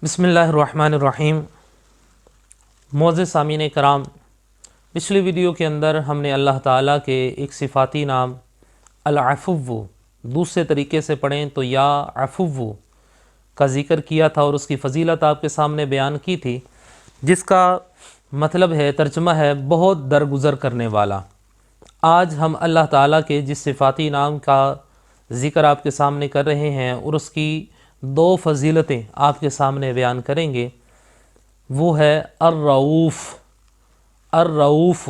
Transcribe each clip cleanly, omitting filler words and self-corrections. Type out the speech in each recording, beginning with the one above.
बिस्मिल्लाहिर्रहमानिर्रहीम। मोअज़्ज़िज़ सामीन कराम, पिछली वीडियो के अंदर हमने अल्लाह ताला के एक सिफ़ाती नाम अल-अफ़्व दूसरे तरीके से पढ़ें तो या अफ़्व का ज़िक्र किया था और उसकी फ़जीलत आपके सामने बयान की थी, जिसका मतलब है, तर्जुमा है, बहुत दरगुज़र करने वाला। आज हम अल्लाह ताला के जिस सिफ़ाती नाम का ज़िक्र आपके सामने कर रहे हैं और उसकी दो फ़जीलतें आपके सामने बयान करेंगे, वो है अर्रऊफ़। अर्रऊफ़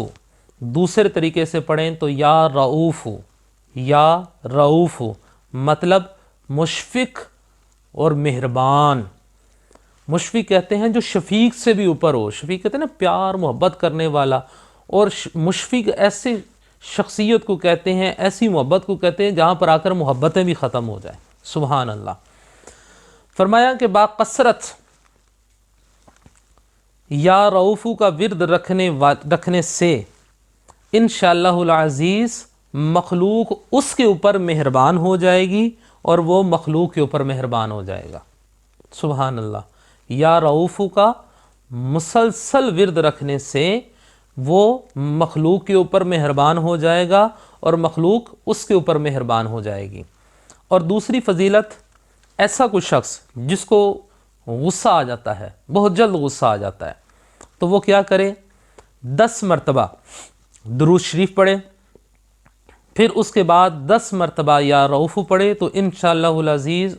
दूसरे तरीके से पढ़ें तो या रऊफ़, या रऊफ़ मतलब मुशफ़िक़ और मेहरबान। मुशफ़िक़ कहते हैं जो शफ़ीक़ से भी ऊपर हो। शफ़ीक़ कहते हैं ना, प्यार मोहब्बत करने वाला। और मुशफ़िक़ ऐसे शख्सियत को कहते हैं, ऐसी मोहब्बत को कहते हैं जहाँ पर आकर मोहब्बतें भी ख़त्म हो जाए। सुबहान अल्लाह। फरमाया कि बाकसरत या रऊफ़ू का विर्द रखने से इंशाअल्लाहुल अज़ीज़ मखलूक उसके ऊपर मेहरबान हो जाएगी और वो मखलूक के ऊपर मेहरबान हो जाएगा। सुबहान अल्लाह। या रऊफ़ू का मुसलसल विर्द रखने से वो मखलूक के ऊपर मेहरबान हो जाएगा और मखलूक उसके ऊपर मेहरबान हो जाएगी। और दूसरी फ़जीलत, ऐसा कोई शख्स जिसको गुस्सा आ जाता है, बहुत जल्द गुस्सा आ जाता है, तो वो क्या करे, 10 मरतबा दुरूद शरीफ पढ़े, फिर उसके बाद 10 मरतबा या रऊफ़ पढ़े, तो इंशाअल्लाहुल अज़ीज़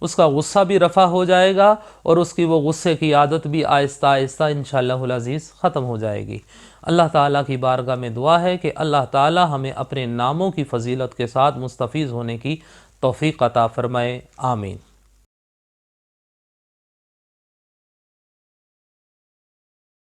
उसका गुस्सा भी रफ़ा हो जाएगा और उसकी वो गुस्से की आदत भी आहिस्ता आहिस्ता इंशाअल्लाहुल अज़ीज़ ख़त्म हो जाएगी। अल्लाह ताला की बारगाह में दुआ है कि अल्लाह ताला हमें अपने नामों की फ़जीलत के साथ मुस्तफ़ीज़ होने की तौफ़ीक़ अता फ़रमाए। आमीन।